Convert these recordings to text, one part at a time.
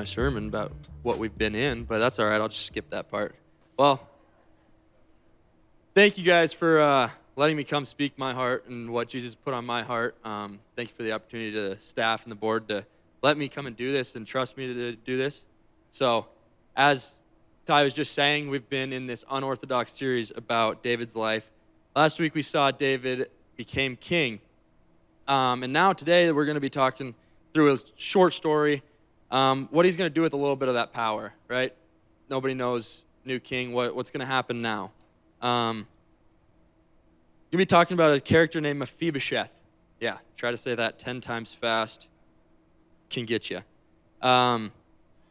my sermon about what we've been in, but that's all right. I'll just skip that part. Well, thank you guys for letting me come speak my heart and what Jesus put on my heart. Thank you for the opportunity to the staff and the board to let me come and do this and trust me to do this. So, as Ty was just saying, we've been in this Unorthodox series about David's life. Last week we saw David became king. And now today we're going to be talking through a short story, what he's going to do with a little bit of that power, right? Nobody knows new king, what's going to happen now. Going to be talking about a character named Mephibosheth. Yeah, try to say that 10 times fast. Can get you.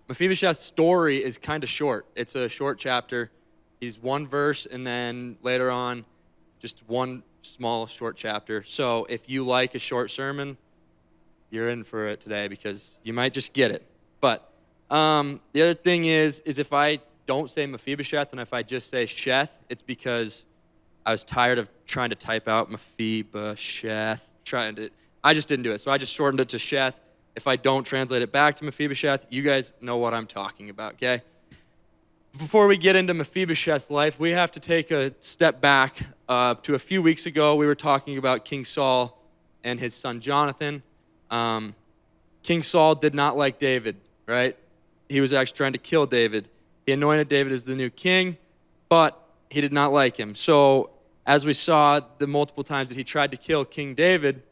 Mephibosheth's story is kind of short. It's a short chapter. He's one verse, and then later on, just one small short chapter. So if you like a short sermon, you're in for it today because you might just get it. But the other thing is if I don't say Mephibosheth and if I just say Sheth, it's because I was tired of trying to type out Mephibosheth. I just didn't do it. So I just shortened it to Sheth. If I don't translate it back to Mephibosheth, you guys know what I'm talking about, okay? Before we get into Mephibosheth's life, we have to take a step back to a few weeks ago. We were talking about King Saul and his son Jonathan. King Saul did not like David, right? He was actually trying to kill David. He anointed David as the new king, but he did not like him. So as we saw the multiple times that he tried to kill King David,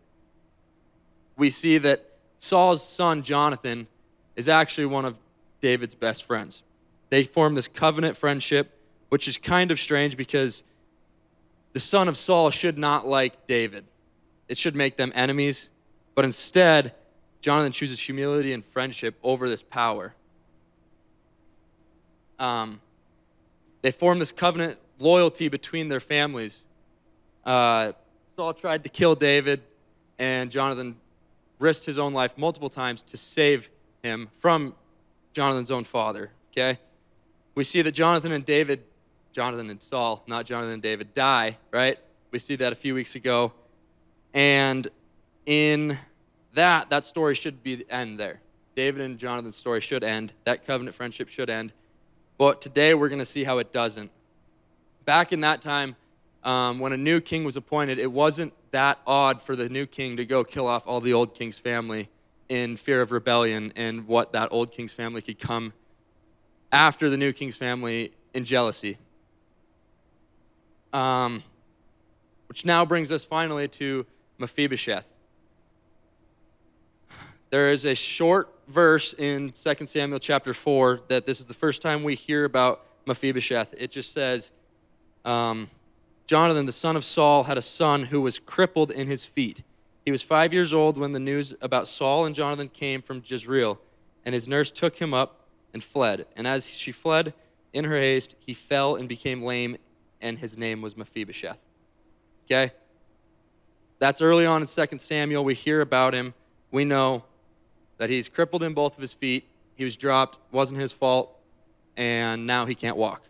we see that Saul's son Jonathan is actually one of David's best friends. They form this covenant friendship, which is kind of strange because the son of Saul should not like David. It should make them enemies, but instead, Jonathan chooses humility and friendship over this power. They form this covenant loyalty between their families. Saul tried to kill David, and Jonathan risked his own life multiple times to save him from Jonathan's own father, okay? We see that Jonathan and Saul, not Jonathan and David, die, right? We see that a few weeks ago. And in that story should be the end there. David and Jonathan's story should end. That covenant friendship should end. But today we're going to see how it doesn't. Back in that time, when a new king was appointed, it wasn't that odd for the new king to go kill off all the old king's family in fear of rebellion and what that old king's family could come after the new king's family in jealousy. Which now brings us finally to Mephibosheth. There is a short verse in 2 Samuel chapter 4 that this is the first time we hear about Mephibosheth. It just says, Jonathan, the son of Saul, had a son who was crippled in his feet. He was 5 years old when the news about Saul and Jonathan came from Jezreel, and his nurse took him up and fled. And as she fled in her haste, he fell and became lame, and his name was Mephibosheth. Okay? That's early on in 2 Samuel. We hear about him. We know that he's crippled in both of his feet. He was dropped, wasn't his fault, and now he can't walk.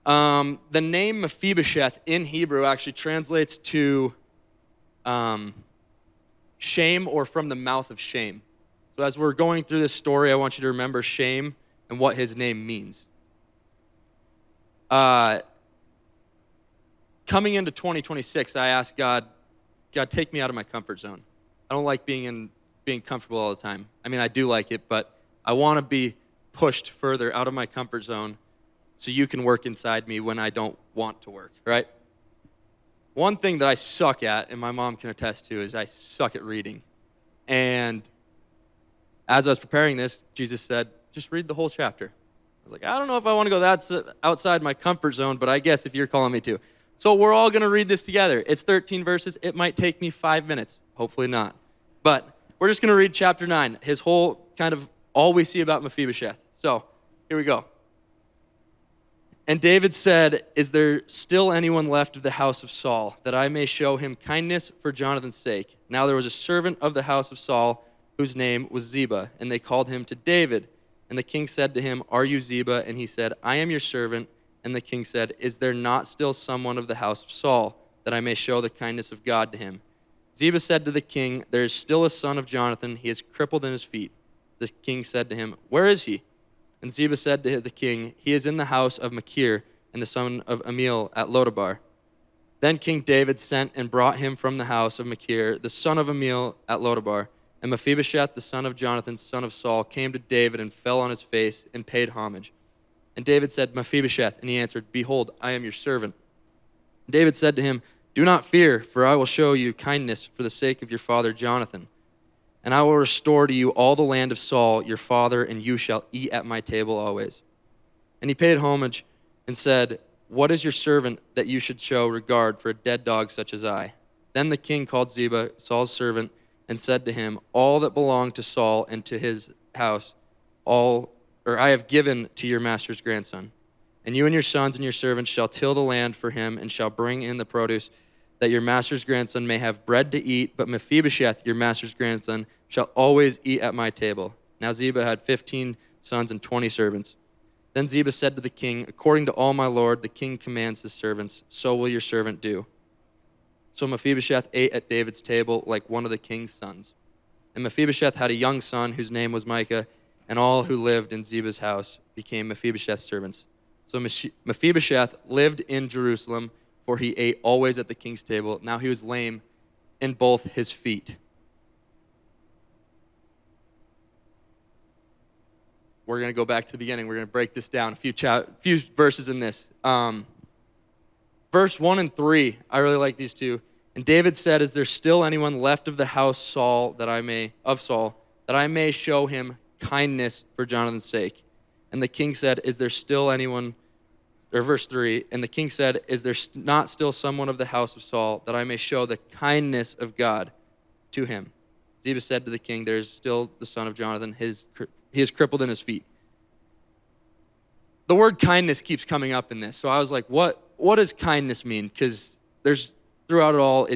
The name Mephibosheth in Hebrew actually translates to shame or from the mouth of shame. So as we're going through this story, I want you to remember shame and what his name means. Coming into 2026, I asked God, take me out of my comfort zone. I don't like being comfortable all the time. I mean, I do like it, but I want to be pushed further out of my comfort zone so you can work inside me when I don't want to work, right? One thing that I suck at, and my mom can attest to, is I suck at reading. And as I was preparing this, Jesus said, just read the whole chapter. I was like, I don't know if I want to go that outside my comfort zone, but I guess if you're calling me to. So we're all going to read this together. It's 13 verses. It might take me 5 minutes. Hopefully not. But we're just going to read chapter 9, his whole kind of all we see about Mephibosheth. So here we go. And David said, is there still anyone left of the house of Saul, that I may show him kindness for Jonathan's sake? Now there was a servant of the house of Saul, whose name was Ziba, and they called him to David. And the king said to him, are you Ziba? And he said, I am your servant. And the king said, is there not still someone of the house of Saul, that I may show the kindness of God to him? Ziba said to the king, there is still a son of Jonathan. He is crippled in his feet. The king said to him, "Where is he?" And Ziba said to the king, "He is in the house of Machir and the son of Amiel at Lodabar." Then King David sent and brought him from the house of Machir, the son of Amiel at Lodabar. And Mephibosheth, the son of Jonathan, son of Saul, came to David and fell on his face and paid homage. And David said, "Mephibosheth," and he answered, "Behold, I am your servant." David said to him, "Do not fear, for I will show you kindness for the sake of your father Jonathan. And I will restore to you all the land of Saul, your father, and you shall eat at my table always." And he paid homage and said, "What is your servant that you should show regard for a dead dog such as I?" Then the king called Ziba, Saul's servant, and said to him, "All that belonged to Saul and to his house, I have given to your master's grandson. And you and your sons and your servants shall till the land for him and shall bring in the produce, that your master's grandson may have bread to eat, but Mephibosheth, your master's grandson, shall always eat at my table." Now Ziba had 15 sons and 20 servants. Then Ziba said to the king, "According to all my lord, the king commands his servants, so will your servant do." So Mephibosheth ate at David's table like one of the king's sons. And Mephibosheth had a young son whose name was Micah, and all who lived in Ziba's house became Mephibosheth's servants. So Mephibosheth lived in Jerusalem, for he ate always at the king's table. Now he was lame in both his feet. We're going to go back to the beginning. We're going to break this down, a few verses in this. Verse 1 and 3, I really like these two. And David said, "Is there still anyone left of the house Saul that I may show him kindness for Jonathan's sake?" And the king said, "Is there still anyone?" Or verse 3, and the king said, "Is there not still someone of the house of Saul, that I may show the kindness of God to him?" Ziba said to the king, "There is still the son of Jonathan. He is crippled in his feet." The word kindness keeps coming up in this. So I was like, what does kindness mean? Because there's, throughout it all,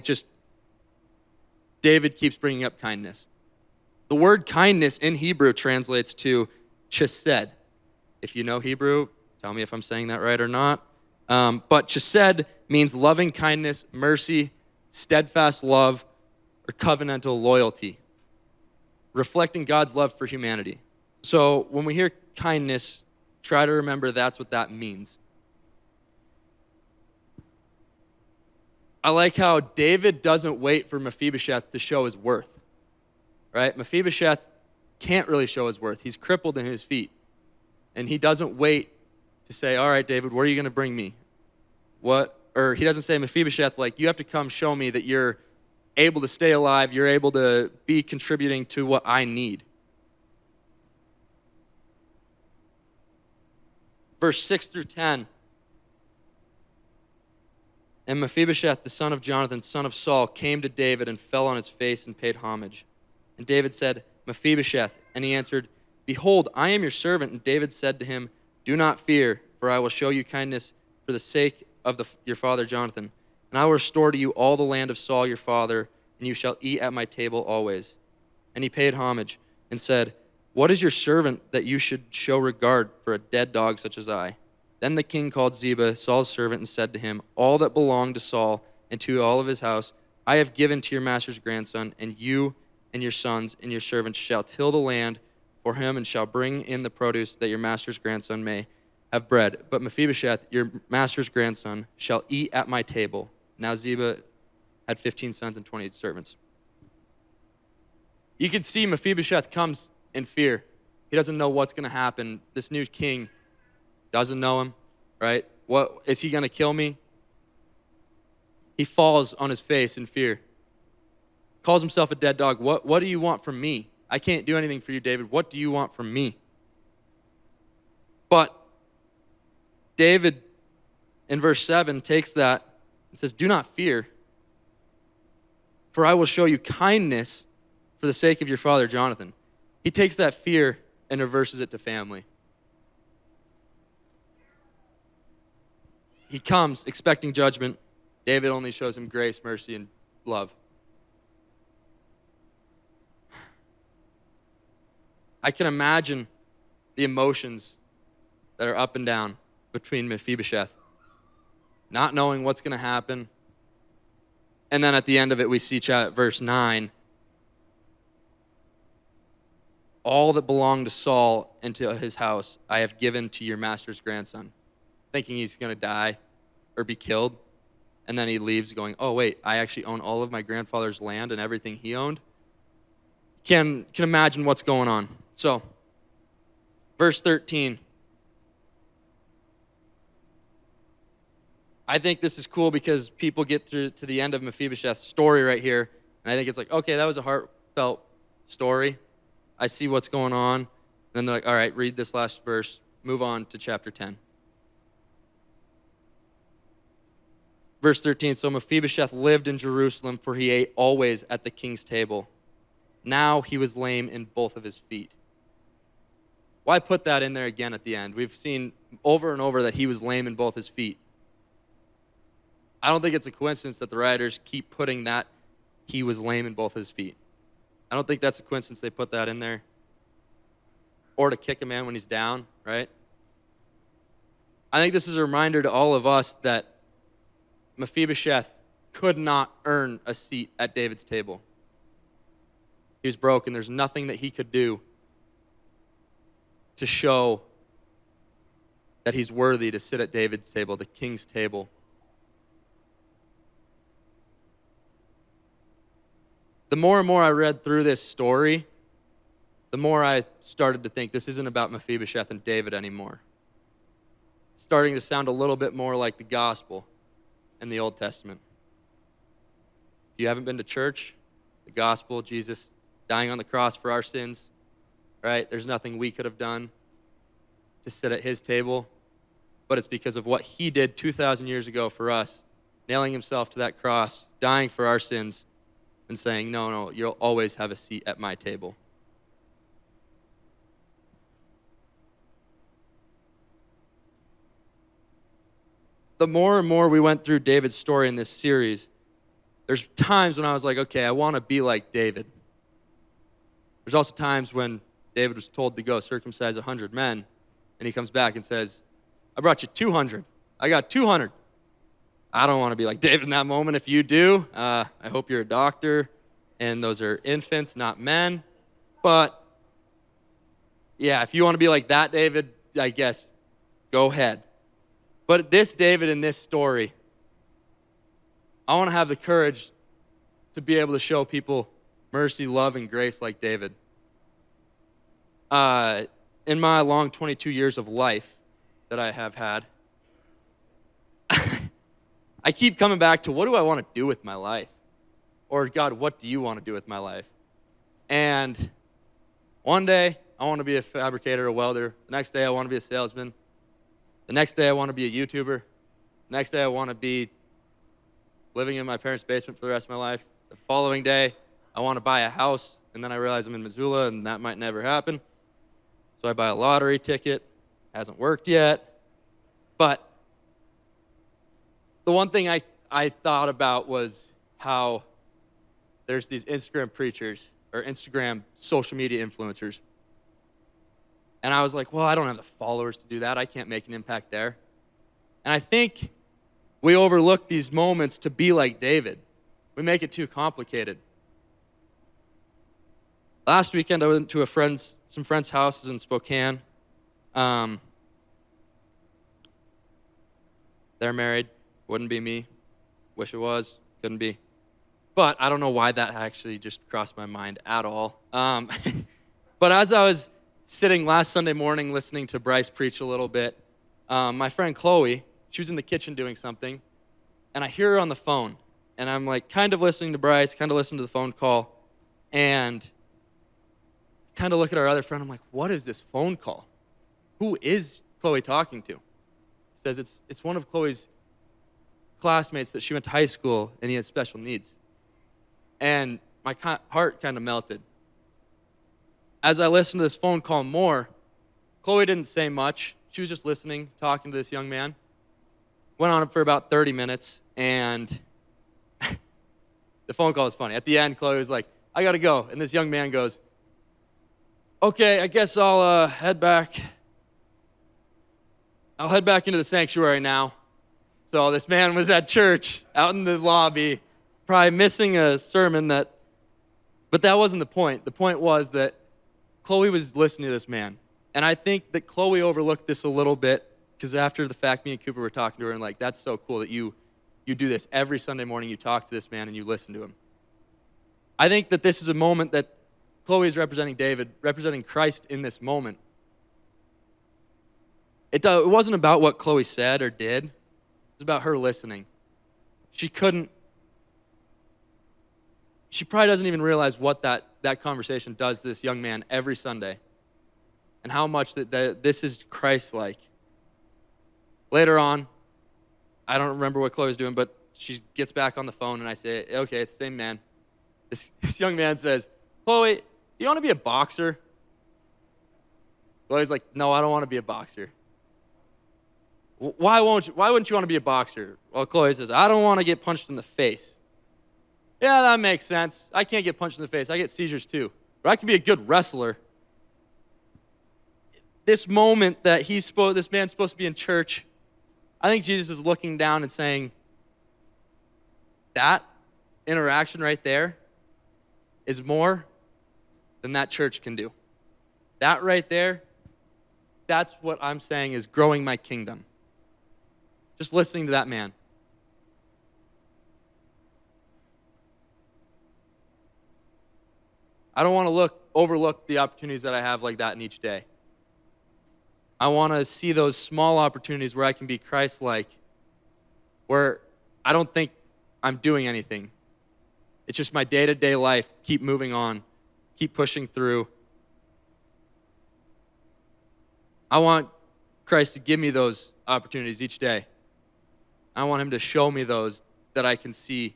David keeps bringing up kindness. The word kindness in Hebrew translates to chesed. If you know Hebrew, tell me if I'm saying that right or not. But chesed means loving kindness, mercy, steadfast love, or covenantal loyalty, reflecting God's love for humanity. So when we hear kindness, try to remember that's what that means. I like how David doesn't wait for Mephibosheth to show his worth, right? Mephibosheth can't really show his worth. He's crippled in his feet. And he doesn't wait to say, "All right, David, what are you going to bring me?" Or he doesn't say, "Mephibosheth, you have to come show me that you're able to stay alive, you're able to be contributing to what I need." Verse 6 through 10. And Mephibosheth, the son of Jonathan, son of Saul, came to David and fell on his face and paid homage. And David said, "Mephibosheth." And he answered, "Behold, I am your servant." And David said to him, "Do not fear, for I will show you kindness for the sake of your father Jonathan. And I will restore to you all the land of Saul your father, and you shall eat at my table always." And he paid homage and said, "What is your servant that you should show regard for a dead dog such as I?" Then the king called Ziba, Saul's servant, and said to him, "All that belonged to Saul and to all of his house I have given to your master's grandson, and you and your sons and your servants shall till the land for him and shall bring in the produce, that your master's grandson may have bread. But Mephibosheth, your master's grandson, shall eat at my table." Now Ziba had 15 sons and 20 servants. You can see Mephibosheth comes in fear. He doesn't know what's going to happen. This new king doesn't know him, right? What is he going to kill me? He falls on his face in fear. Calls himself a dead dog. What do you want from me? I can't do anything for you, David. What do you want from me? But David, in verse 7, takes that and says, "Do not fear, for I will show you kindness for the sake of your father Jonathan." He takes that fear and reverses it to family. He comes expecting judgment. David only shows him grace, mercy, and love. I can imagine the emotions that are up and down between Mephibosheth, not knowing what's going to happen. And then at the end of it, we see verse 9. all that belonged to Saul and to his house I have given to your master's grandson," thinking he's going to die or be killed. And then he leaves going, "Oh, wait, I actually own all of my grandfather's land and everything he owned." Can imagine what's going on. So, verse 13. I think this is cool because people get through to the end of Mephibosheth's story right here, and I think it's like, okay, that was a heartfelt story. I see what's going on. Then they're like, all right, read this last verse. Move on to chapter 10. Verse 13, "So Mephibosheth lived in Jerusalem, for he ate always at the king's table. Now he was lame in both of his feet." Why put that in there again at the end? We've seen over and over that he was lame in both his feet. I don't think it's a coincidence that the writers keep putting that he was lame in both his feet. I don't think that's a coincidence they put that in there. Or to kick a man when he's down, right? I think this is a reminder to all of us that Mephibosheth could not earn a seat at David's table. He was broken. There's nothing that he could do to show that he's worthy to sit at David's table, the king's table. The more and more I read through this story, the more I started to think this isn't about Mephibosheth and David anymore. It's starting to sound a little bit more like the gospel in the Old Testament. If you haven't been to church, the gospel, Jesus dying on the cross for our sins, right? There's nothing we could have done to sit at his table, but it's because of what he did 2,000 years ago for us, nailing himself to that cross, dying for our sins, and saying, no, you'll always have a seat at my table. The more and more we went through David's story in this series, there's times when I was like, okay, I want to be like David. There's also times when David was told to go circumcise 100 men, and he comes back and says, I brought you 200. I got 200. I don't want to be like David in that moment. If you do, I hope you're a doctor, and those are infants, not men. But, yeah, if you want to be like that David, I guess, go ahead. But this David in this story, I want to have the courage to be able to show people mercy, love, and grace like David. In my long 22 years of life that I have had, I keep coming back to what do I want to do with my life? Or God, what do you want to do with my life? And one day, I want to be a fabricator, a welder. The next day, I want to be a salesman. The next day, I want to be a YouTuber. The next day, I want to be living in my parents' basement for the rest of my life. The following day, I want to buy a house, and then I realize I'm in Missoula, and that might never happen. So I buy a lottery ticket. Hasn't worked yet. But the one thing I thought about was how there's these Instagram preachers or Instagram social media influencers. And I was like, well, I don't have the followers to do that. I can't make an impact there. And I think we overlook these moments to be like David. We make it too complicated. Last weekend, I went to some friends' houses in Spokane. They're married. Wouldn't be me. Wish it was. Couldn't be. But I don't know why that actually just crossed my mind at all. But as I was sitting last Sunday morning listening to Bryce preach a little bit, my friend Chloe, she was in the kitchen doing something, and I hear her on the phone. And I'm like kind of listening to Bryce, kind of listening to the phone call, and kind of look at our other friend. I'm like, what is this phone call? Who is Chloe talking to? She says it's one of Chloe's classmates that she went to high school, and he had special needs. And my heart kind of melted. As I listened to this phone call more, Chloe didn't say much. She was just listening, talking to this young man. Went on for about 30 minutes, and the phone call was funny. At the end, Chloe was like, I got to go. And this young man goes, okay, I guess I'll head back. I'll head back into the sanctuary now. So this man was at church, out in the lobby, probably missing a sermon but that wasn't the point. The point was that Chloe was listening to this man. And I think that Chloe overlooked this a little bit because after the fact, me and Cooper were talking to her and like, that's so cool that you do this every Sunday morning. You talk to this man and you listen to him. I think that this is a moment that Chloe is representing David, representing Christ in this moment. It wasn't about what Chloe said or did. It was about her listening. She probably doesn't even realize what that conversation does to this young man every Sunday and how much that this is Christ-like. Later on, I don't remember what Chloe was doing, but she gets back on the phone and I say, okay, it's the same man. This young man says, Chloe, do you want to be a boxer? Chloe's like, no, I don't want to be a boxer. Why wouldn't you want to be a boxer? Well, Chloe says, I don't want to get punched in the face. Yeah, that makes sense. I can't get punched in the face. I get seizures too. But I can be a good wrestler. This moment that this man's supposed to be in church, I think Jesus is looking down and saying, that interaction right there is more than that church can do. That right there, that's what I'm saying is growing my kingdom. Just listening to that man. I don't want to overlook the opportunities that I have like that in each day. I want to see those small opportunities where I can be Christ-like, where I don't think I'm doing anything. It's just my day-to-day life. Keep moving on. Keep pushing through. I want Christ to give me those opportunities each day. I want him to show me those that I can see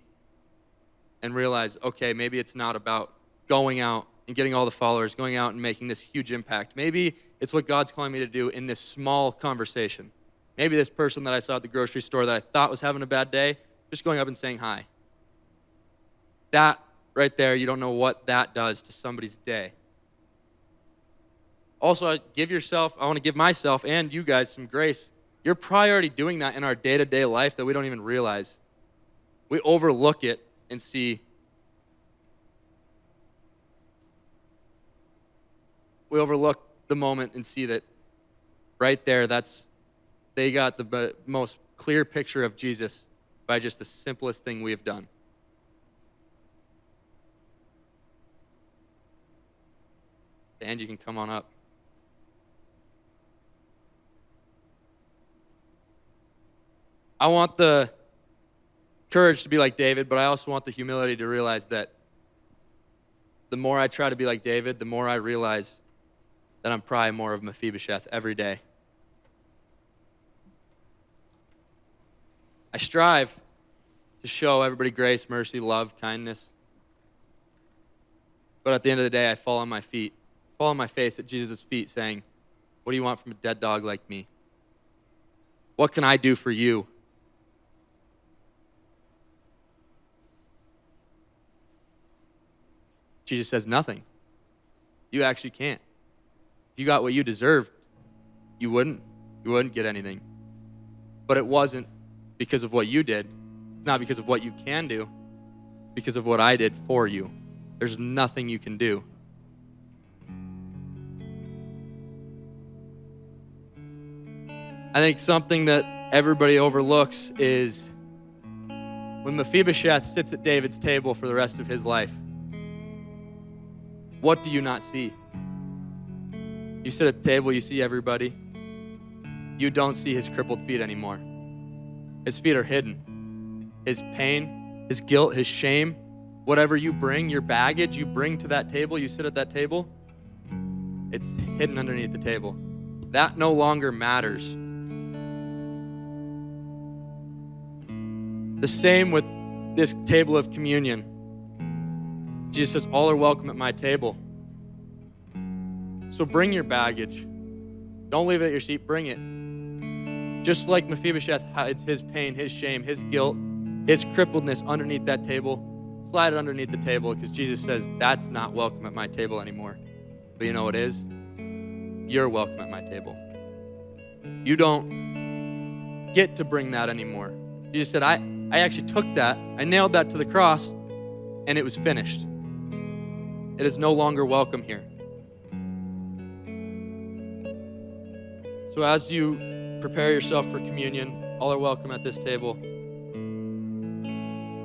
and realize, okay, maybe it's not about going out and getting all the followers, going out and making this huge impact. Maybe it's what God's calling me to do in this small conversation. Maybe this person that I saw at the grocery store that I thought was having a bad day, just going up and saying hi. That right there, you don't know what that does to somebody's day. Also, I want to give myself and you guys some grace. You're probably already doing that in our day-to-day life that we don't even realize. We overlook it and see. We overlook the moment and see that right there, they got the most clear picture of Jesus by just the simplest thing we have done. And you can come on up. I want the courage to be like David, but I also want the humility to realize that the more I try to be like David, the more I realize that I'm probably more of Mephibosheth every day. I strive to show everybody grace, mercy, love, kindness. But at the end of the day, I fall on my face at Jesus' feet saying, what do you want from a dead dog like me? What can I do for you? Jesus says nothing. You actually can't. If you got what you deserved, you wouldn't get anything. But it wasn't because of what you did. It's not because of what you can do. It's because of what I did for you. There's nothing you can do. I think something that everybody overlooks is when Mephibosheth sits at David's table for the rest of his life. What do you not see? You sit at the table, you see everybody. You don't see his crippled feet anymore. His feet are hidden. His pain, his guilt, his shame, whatever you bring, your baggage you bring to that table, you sit at that table, it's hidden underneath the table. That no longer matters. The same with this table of communion. Jesus says, all are welcome at my table. So bring your baggage. Don't leave it at your seat, bring it. Just like Mephibosheth hides his pain, his shame, his guilt, his crippledness underneath that table, slide it underneath the table because Jesus says, that's not welcome at my table anymore. But you know what is? You're welcome at my table. You don't get to bring that anymore. Jesus said, I actually took that, I nailed that to the cross, and it was finished. It is no longer welcome here. So as you prepare yourself for communion, all are welcome at this table.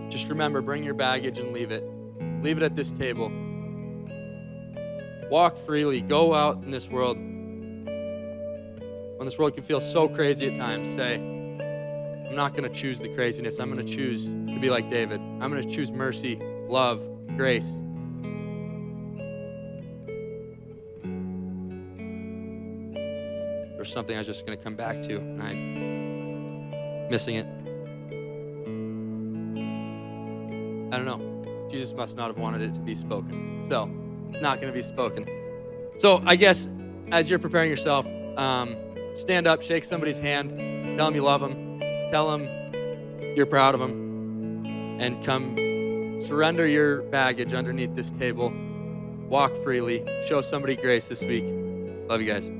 Just remember, bring your baggage and leave it. Leave it at this table. Walk freely. Go out in this world. When this world can feel so crazy at times, say, I'm not going to choose the craziness. I'm going to choose to be like David. I'm going to choose mercy, love, grace. There's something I was just going to come back to, and I'm missing it. I don't know. Jesus must not have wanted it to be spoken. So, it's not going to be spoken. So, I guess as you're preparing yourself, stand up, shake somebody's hand, tell them you love them, tell them you're proud of them, and come surrender your baggage underneath this table. Walk freely. Show somebody grace this week. Love you guys.